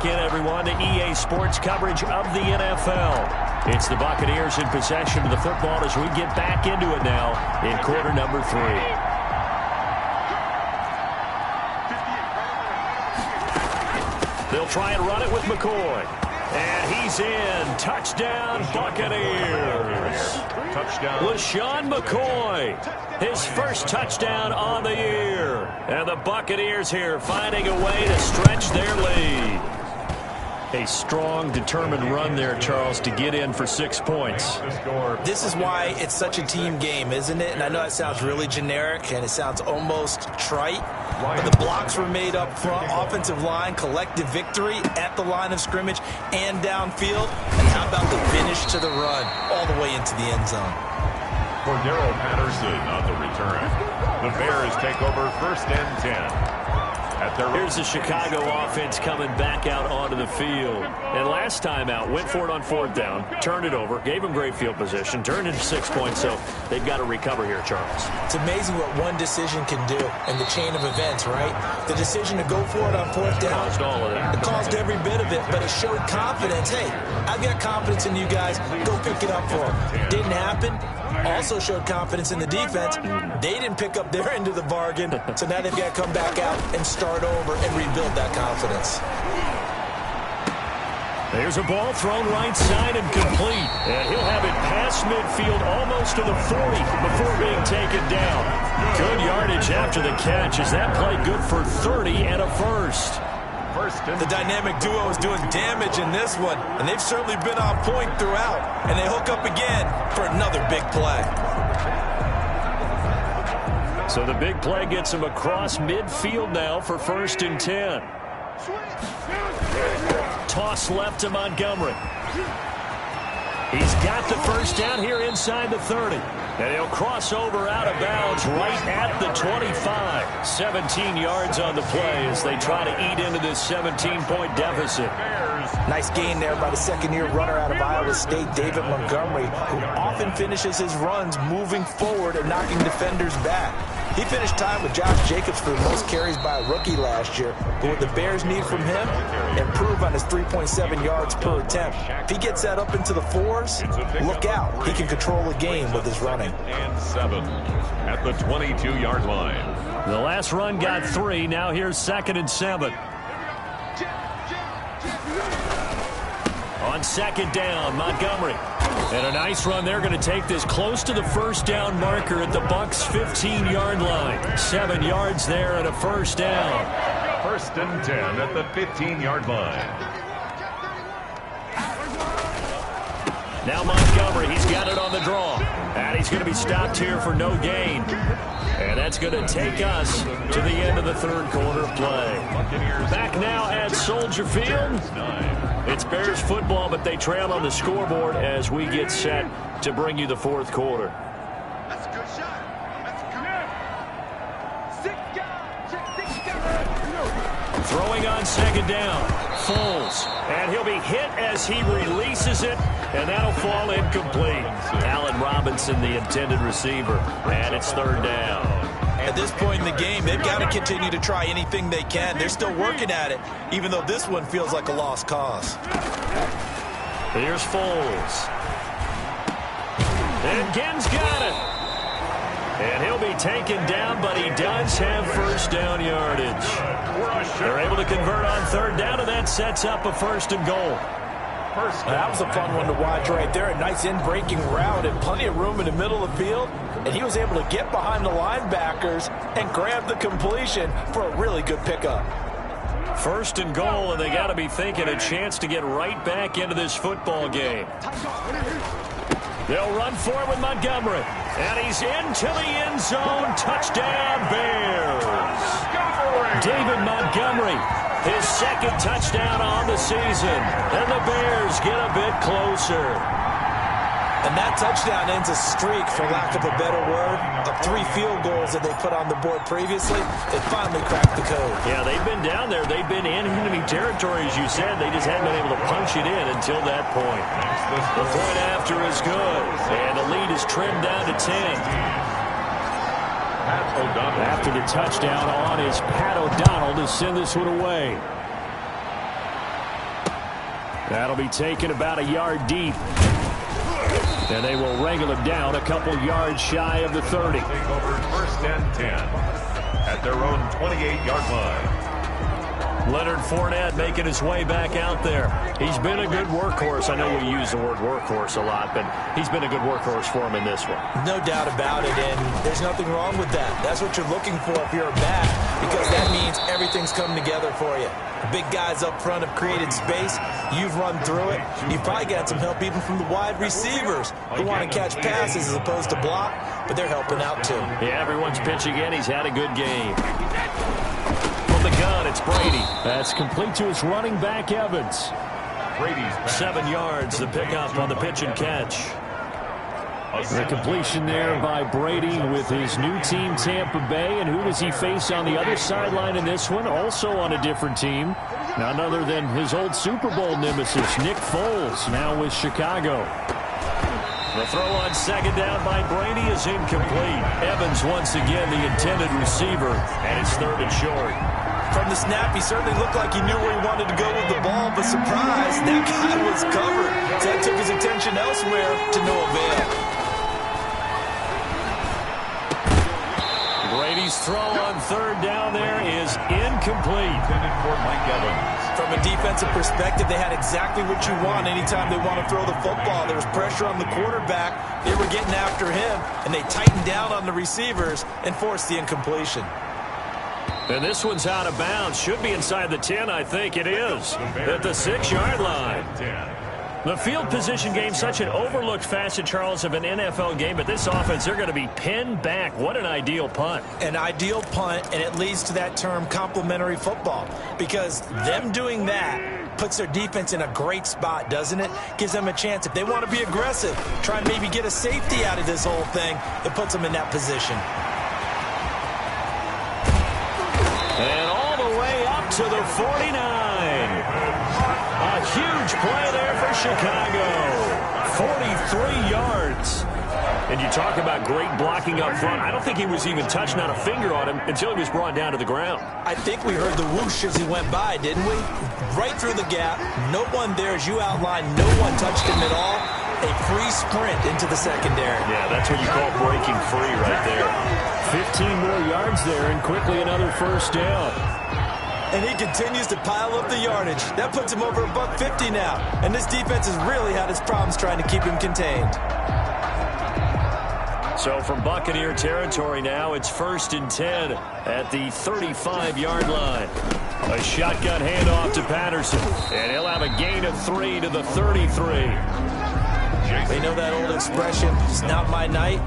back in, everyone, to EA Sports coverage of the NFL. It's the Buccaneers in possession of the football as we get back into it now in quarter number 3. They'll try and run it with McCoy. And he's in. Touchdown, Buccaneers. Touchdown. LaShawn McCoy, his first touchdown on the year. And the Buccaneers here finding a way to stretch their lead. A strong, determined run there, Charles, to get in for 6 points. This is why it's such a team game, isn't it? And I know that sounds really generic, and it sounds almost trite. But the blocks were made up front, offensive line, collective victory at the line of scrimmage and downfield. And how about the finish to the run all the way into the end zone? Cordero Patterson on the return. The Bears take over 1st and 10. Here's the Chicago offense coming back out onto the field. And last time out, went for it on 4th down, turned it over, gave them great field position, turned into 6 points, so they've got to recover here, Charles. It's amazing what one decision can do in the chain of events, right? The decision to go for it on 4th down. Caused all of that. It caused every bit of it, but it showed confidence. Hey, I've got confidence in you guys. Go pick it up for them. Didn't happen. Also showed confidence in the defense. They didn't pick up their end of the bargain, so now they've got to come back out and start over and rebuild that confidence. There's a ball thrown right side and complete. And he'll have it past midfield almost to the 40 before being taken down. Good yardage after the catch. Is that play good for 30 and a first? The dynamic duo is doing damage in this one, and they've certainly been on point throughout. And they hook up again for another big play. So the big play gets him across midfield now for 1st and 10. Toss left to Montgomery. He's got the first down here inside the 30. And he'll cross over out of bounds right at the 25. 17 yards on the play as they try to eat into this 17-point deficit. Nice gain there by the second-year runner out of Iowa State, David Montgomery, who often finishes his runs moving forward and knocking defenders back. He finished tied with Josh Jacobs for the most carries by a rookie last year. But what the Bears need from him, improve on his 3.7 yards per attempt. If he gets that up into the 4s, look out. He can control the game with his running. And 7 at the 22-yard line. The last run got 3. Now here's 2nd and 7. On 2nd down, Montgomery. And a nice run. They're going to take this close to the first down marker at the Bucs' 15-yard line. 7 yards there and a first down. 1st and 10 at the 15-yard line. Now Montgomery, he's got it on the draw. And he's going to be stopped here for no gain. And that's going to take us to the end of the 3rd quarter play. Back now at Soldier Field. It's Bears football, but they trail on the scoreboard as we get set to bring you the 4th quarter. That's a good shot. That's good. Throwing on 2nd down. Foles. And he'll be hit as he releases it, and that'll fall incomplete. Allen Robinson, the intended receiver, and it's 3rd down. At this point in the game, they've got to continue to try anything they can. They're still working at it, even though this one feels like a lost cause. Here's Foles. And Ginn's got it. And he'll be taken down, but he does have first down yardage. They're able to convert on 3rd down, and that sets up a 1st and goal. That was a fun one to watch right there. A nice in-breaking route and plenty of room in the middle of the field. And he was able to get behind the linebackers and grab the completion for a really good pickup. 1st and goal, and they got to be thinking a chance to get right back into this football game. They'll run for it with Montgomery. And he's into the end zone. Touchdown, Bears. David Montgomery, his 2nd touchdown on the season. And the Bears get a bit closer. And that touchdown ends a streak, for lack of a better word, of 3 field goals that they put on the board previously. They finally cracked the code. Yeah, they've been down there. They've been in enemy territory, as you said. They just hadn't been able to punch it in until that point. The point after is good, and the lead is trimmed down to 10. After the touchdown on is Pat O'Donnell to send this one away. That'll be taken about a yard deep. And they will wrangle him down a couple yards shy of the 30. Take over 1st and 10 at their own 28-yard line. Leonard Fournette making his way back out there. He's been a good workhorse. I know we use the word workhorse a lot, but he's been a good workhorse for him in this one. No doubt about it, and there's nothing wrong with that. That's what you're looking for if you're a back, because that means everything's coming together for you. The big guys up front have created space. You've run through it. You've probably got some help even from the wide receivers who want to catch passes as opposed to block, but they're helping out too. Yeah, everyone's pitching in. He's had a good game. The gun, it's Brady. That's complete to his running back, Evans. Brady's back. 7 yards, the pickup on the pitch and catch. The completion there by Brady with his new team, Tampa Bay. And who does he face on the other sideline in this one? Also on a different team. None other than his old Super Bowl nemesis, Nick Foles, now with Chicago. The throw on 2nd down by Brady is incomplete. Evans once again the intended receiver, and it's 3rd and short. From the snap, he certainly looked like he knew where he wanted to go with the ball, but surprise, that guy was covered. So that took his attention elsewhere to no avail. Brady's throw on 3rd down there is incomplete. Intended for Mike Evans. From a defensive perspective, they had exactly what you want anytime they want to throw the football. There was pressure on the quarterback. They were getting after him, and they tightened down on the receivers and forced the incompletion. And this one's out of bounds. Should be inside the 10, I think it is. At the 6-yard line. The field position game, such an overlooked facet, Charles, of an NFL game. But this offense, they're going to be pinned back. What an ideal punt. An ideal punt, and it leads to that term complementary football. Because them doing that puts their defense in a great spot, doesn't it? Gives them a chance. If they want to be aggressive, try and maybe get a safety out of this whole thing, it puts them in that position. And all the way up to the 49. A huge play there for Chicago. 43 yards. And you talk about great blocking up front. I don't think he was even touched, not a finger on him, until he was brought down to the ground. I think we heard the whoosh as he went by, didn't we? Right through the gap. No one there, as you outlined. No one touched him at all. A free sprint into the secondary. Yeah, that's what you call breaking free right there. 15 more yards there, and quickly another 1st down. And he continues to pile up the yardage. That puts him over $150 now. And this defense has really had its problems trying to keep him contained. So from Buccaneer territory now, it's 1st and 10 at the 35-yard line. A shotgun handoff to Patterson. And he'll have a gain of 3 to the 33. They know that old expression, it's not my night.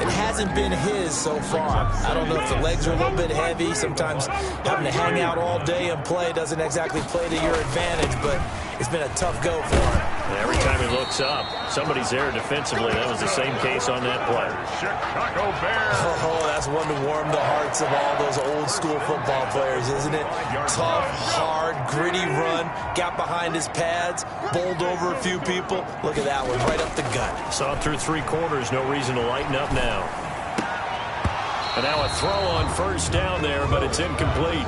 It hasn't been his so far. I don't know if the legs are a little bit heavy. Sometimes having to hang out all day and play doesn't exactly play to your advantage, but it's been a tough go for him. And every time he looks up, somebody's there defensively. That was the same case on that play. Chicago Bears. Oh, that's one to warm the hearts of all those old school football players, isn't it? Tough, hard, gritty run, got behind his pads, bowled over a few people. Look at that one, right up the gut. Saw through 3 quarters, no reason to lighten up now. And now a throw on 1st down there, but it's incomplete.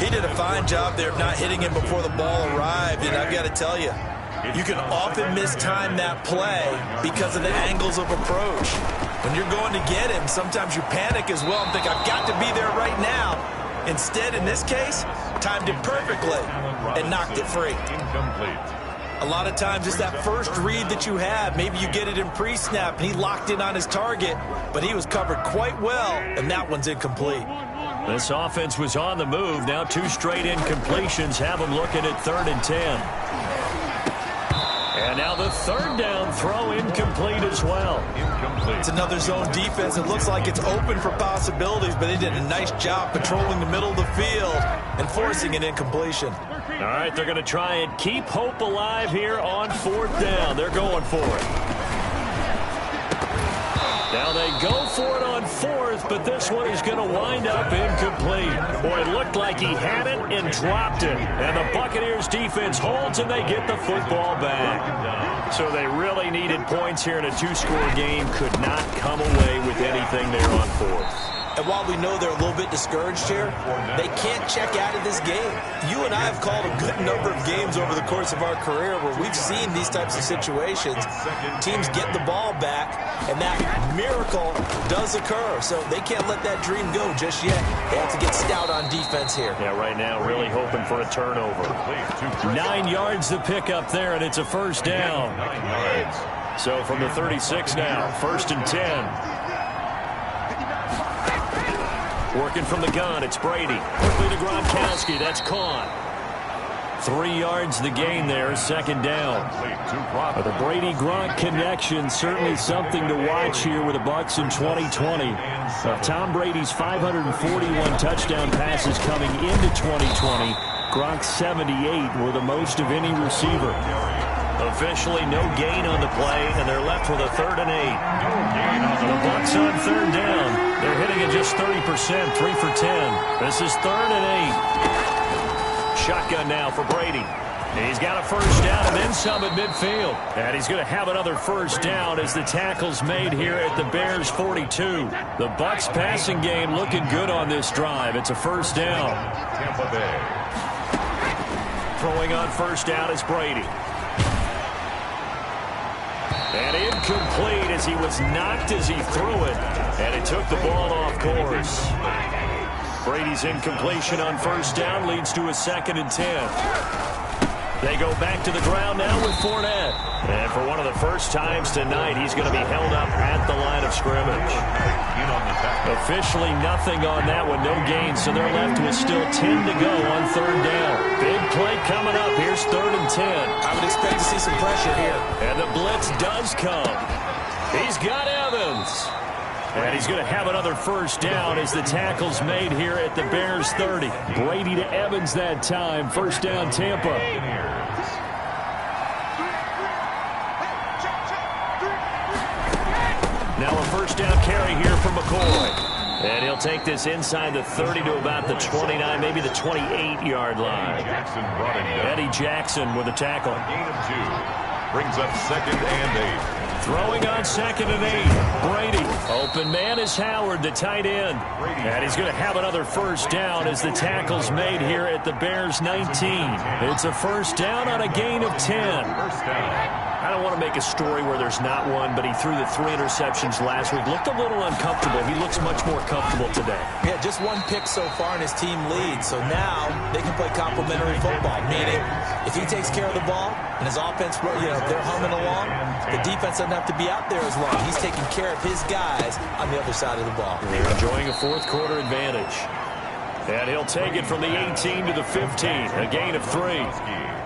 He did a fine job there of not hitting him before the ball arrived, and I've got to tell you, you can often mistime that play because of the angles of approach. When you're going to get him, sometimes you panic as well and think, I've got to be there right now. Instead, in this case, timed it perfectly and knocked it free. Incomplete. A lot of times it's that first read that you have. Maybe you get it in pre-snap, and he locked in on his target, but he was covered quite well, and that one's incomplete. This offense was on the move. Now 2 straight incompletions have them looking at 3rd and 10. And now the 3rd down throw incomplete as well. Incomplete. It's another zone defense. It looks like it's open for possibilities, but they did a nice job patrolling the middle of the field and forcing an incompletion. All right, they're going to try and keep hope alive here on 4th down. They're going for it. Now they go for it on 4th, but this one is going to wind up incomplete. Boy, it looked like he had it and dropped it. And the Buccaneers defense holds and they get the football back. So they really needed points here in a 2-score game. Could not come away with anything there on 4th. And while we know they're a little bit discouraged here, they can't check out of this game. You and I have called a good number of games over the course of our career where we've seen these types of situations. Teams get the ball back, and that miracle does occur. So they can't let that dream go just yet. They have to get stout on defense here. Yeah, right now really hoping for a turnover. 9 yards to pick up there, and it's a first down. So from the 36 now, 1st and 10. Working from the gun, it's Brady. Quickly to Gronkowski, that's caught. 3 yards the gain there, 2nd down. But the Brady-Gronk connection, certainly something to watch here with the Bucs in 2020. Tom Brady's 541 touchdown passes coming into 2020. Gronk's 78 were the most of any receiver. Officially no gain on the play, and they're left with a 3rd and 8. The Bucs on 3rd down. They're hitting at just 30%, 3 for 10. This is 3rd and 8. Shotgun now for Brady. He's got a first down and then some at midfield. And he's going to have another first down as the tackle's made here at the Bears' 42. The Bucs passing game looking good on this drive. It's a first down. Tampa Bay. Throwing on first down is Brady. And incomplete as he was knocked as he threw it. And it took the ball off course. Brady's incompletion on first down leads to a 2nd and 10. They go back to the ground now with Fournette. And for one of the first times tonight, he's going to be held up at the line of scrimmage. Officially nothing on that one, no gain, so they're left with still 10 to go on 3rd down. Big play coming up. Here's 3rd and 10. I would expect to see some pressure here. And the blitz does come. He's got Evans. And he's going to have another first down as the tackle's made here at the Bears' 30. Brady to Evans that time. First down, Tampa. Now a first down carry here for McCoy. And he'll take this inside the 30 to about the 29, maybe the 28-yard line. Eddie Jackson with a tackle. Gain of 2. Brings up 2nd and 8. Throwing on 2nd and 8. Brady. Open man is Howard, the tight end. And he's going to have another first down as the tackle's made here at the Bears' 19. It's a first down on a gain of 10. First down. I don't want to make a story where there's not one, but he threw the 3 interceptions last week. Looked a little uncomfortable. He looks much more comfortable today. Yeah, just 1 pick so far and his team leads. So now they can play complementary football, meaning if he takes care of the ball and his offense, they're humming along, the defense doesn't have to be out there as long. He's taking care of his guys on the other side of the ball. They're enjoying a 4th quarter advantage. And he'll take it from the 18 to the 15, a gain of 3.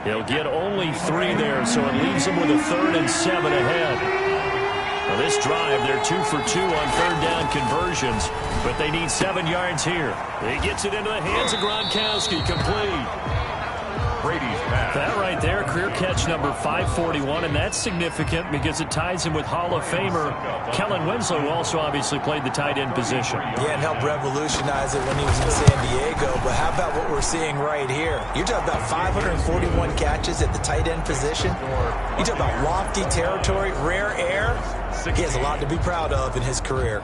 He'll get only 3 there, so it leaves him with a 3rd and 7 ahead. Now this drive, they're 2 for 2 on 3rd down conversions, but they need 7 yards here. He gets it into the hands of Gronkowski, complete. Brady's pass. That right there, career catch number 541, and that's significant because it ties him with Hall of Famer Kellen Winslow, who also obviously played the tight end position. Yeah, and helped revolutionize it when he was in San Diego. But how about what we're seeing right here? You're talking about 541 catches at the tight end position. You talk about lofty territory, rare air. He has a lot to be proud of in his career.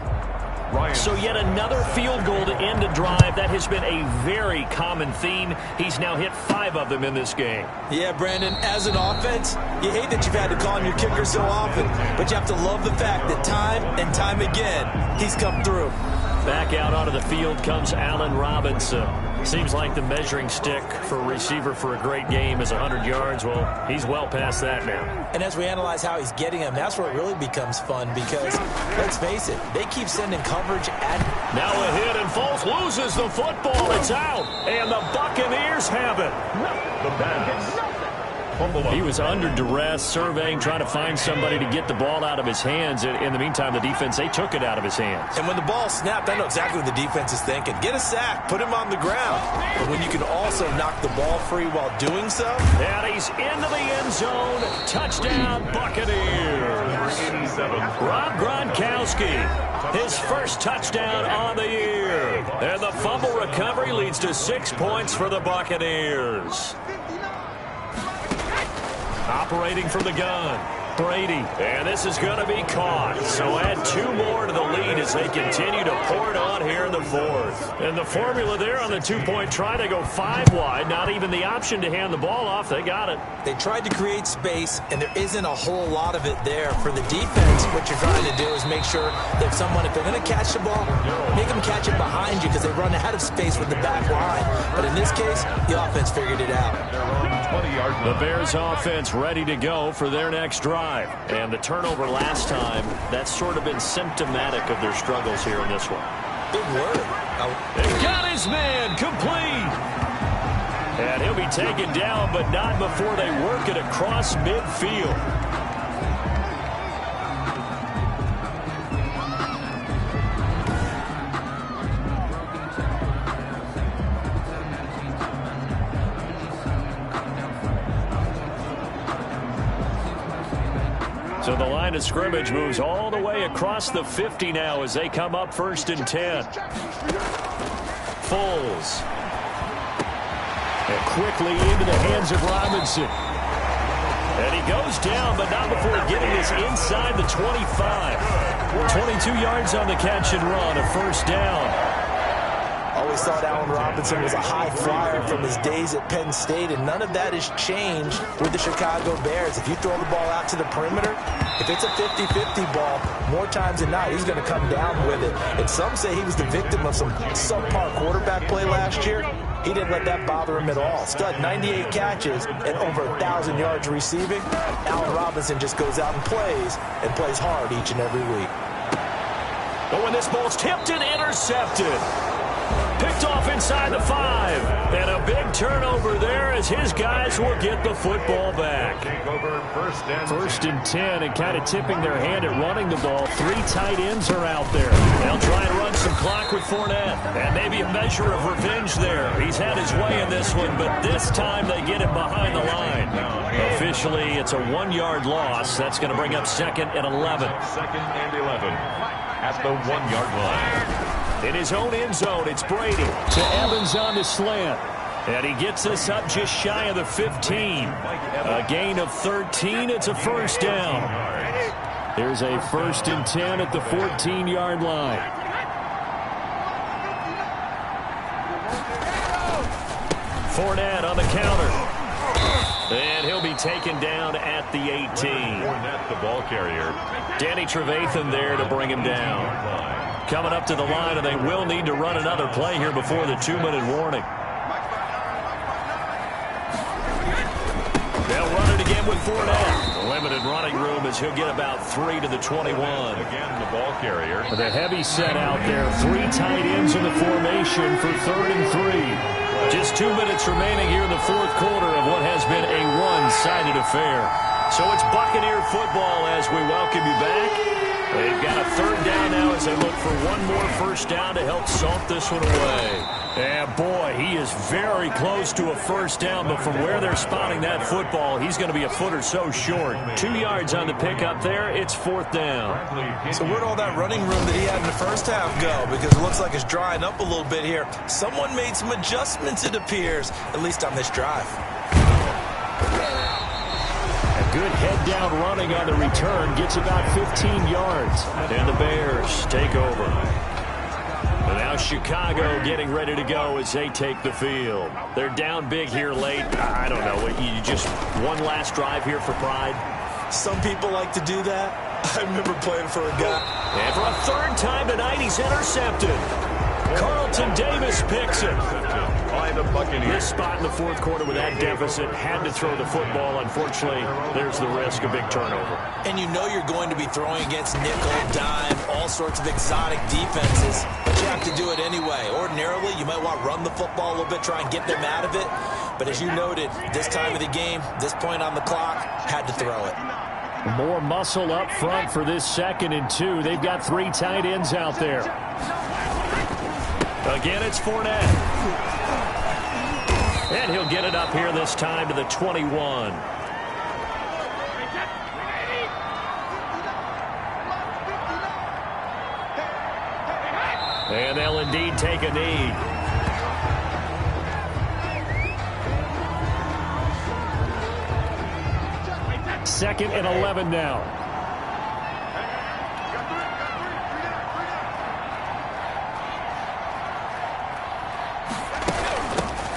So yet another field goal to end a drive. That has been a very common theme. He's now hit 5 of them in this game. Yeah, Brandon, as an offense, you hate that you've had to call on your kicker so often, but you have to love the fact that time and time again, he's come through. Back out onto the field comes Allen Robinson. Seems like the measuring stick for a receiver for a great game is 100 yards. Well, he's well past that now. And as we analyze how he's getting them, that's where it really becomes fun because, let's face it, they keep sending coverage at him. Now a hit, and Foles loses the football. It's out, and the Buccaneers have it. The pass. He was under duress, surveying, trying to find somebody to get the ball out of his hands. In the meantime, the defense, they took it out of his hands. And when the ball snapped, I know exactly what the defense is thinking. Get a sack, put him on the ground. But when you can also knock the ball free while doing so. And he's into the end zone. Touchdown, Buccaneers. Rob Gronkowski, his first touchdown on the year. And the fumble recovery leads to 6 points for the Buccaneers. Operating from the gun. Brady. And this is going to be caught. So add 2 more to the lead as they continue to pour it on here in the fourth. And the formula there on the 2-point try, they go 5 wide. Not even the option to hand the ball off. They got it. They tried to create space, and there isn't a whole lot of it there. For the defense, what you're trying to do is make sure that if they're going to catch the ball, make them catch it behind you because they run out of space with the back line. But in this case, the offense figured it out. The Bears offense ready to go for their next drive. And the turnover last time, that's sort of been symptomatic of their struggles here in this one. Big word. They've got his man complete. And he'll be taken down, but not before they work it across midfield. So the line of scrimmage moves all the way across the 50 now as they come up 1st and 10. Foles. And quickly into the hands of Robinson. And he goes down, but not before getting this inside the 25. 22 yards on the catch and run, a 1st down. Always thought Allen Robinson was a high flyer from his days at Penn State, and none of that has changed with the Chicago Bears. If you throw the ball out to the perimeter, if it's a 50-50 ball, more times than not, he's going to come down with it. And some say he was the victim of some subpar quarterback play last year. He didn't let that bother him at all. Stud, 98 catches and over 1,000 yards receiving. Allen Robinson just goes out and plays hard each and every week. But when this ball's tipped and intercepted. Picked off inside the 5. And a big turnover there as his guys will get the football back. First and 10, and kind of tipping their hand at running the ball. 3 tight ends are out there. They'll try and run some clock with Fournette. And maybe a measure of revenge there. He's had his way in this one, but this time they get him behind the line. Officially, it's a 1-yard loss. That's going to bring up 2nd and 11. 2nd and 11 at the 1-yard line. In his own end zone, it's Brady to Evans on the slant. And he gets us up just shy of the 15. A gain of 13. It's a 1st down. There's a 1st and 10 at the 14-yard line. Fournette on the counter. And he'll be taken down at the 18. Fournette, the ball carrier. Danny Trevathan there to bring him down. Coming up to the line, and they will need to run another play here before the 2-minute warning. They'll run it again with Fournette. Limited running room as he'll get about 3 to the 21. Again, the ball carrier. With a heavy set out there, 3 tight ends in the formation for 3rd and 3. Just 2 minutes remaining here in the 4th quarter of what has been a one-sided affair. So it's Buccaneer football as we welcome you back. They've got a 3rd down now as they look for one more 1st down to help salt this one away. And boy, he is very close to a 1st down, but from where they're spotting that football, he's going to be a foot or so short. 2 yards on the pickup there. It's 4th down. So where'd all that running room that he had in the 1st half go? Because it looks like it's drying up a little bit here. Someone made some adjustments, it appears, at least on this drive. Good head-down running on the return. Gets about 15 yards. And the Bears take over. And now Chicago getting ready to go as they take the field. They're down big here late. I don't know. You just one last drive here for pride? Some people like to do that. I remember playing for a guy. And for a 3rd time tonight, he's intercepted. Carlton Davis picks it. By the Buccaneers. This spot in the 4th quarter with that deficit, had to throw the football. Unfortunately, there's the risk of big turnover. And you know you're going to be throwing against nickel, dime, all sorts of exotic defenses, but you have to do it anyway. Ordinarily, you might want to run the football a little bit, try and get them out of it. But as you noted, this time of the game, this point on the clock, had to throw it. More muscle up front for this 2nd and 2. They've got 3 tight ends out there. Again, it's Fournette. And he'll get it up here this time to the 21. And they'll indeed take a knee. 2nd and 11 now.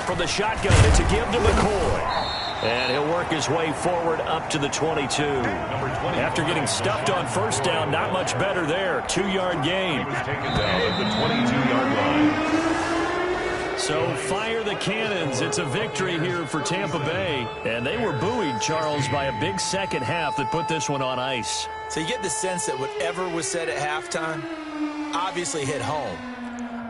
From the shotgun, it's a give to McCoy. And he'll work his way forward up to the 22. After getting stuffed on first down, not much better there. 2-yard gain. He was taken down at the 22-yard line. So fire the cannons. It's a victory here for Tampa Bay. And they were buoyed, Charles, by a big second half that put this one on ice. So you get the sense that whatever was said at halftime obviously hit home.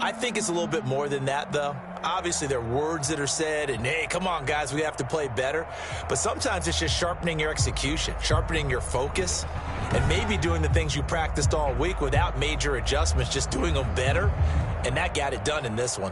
I think it's a little bit more than that, though. Obviously, there are words that are said, and, hey, come on, guys, we have to play better. But sometimes it's just sharpening your execution, sharpening your focus, and maybe doing the things you practiced all week without major adjustments, just doing them better. And that got it done in this one.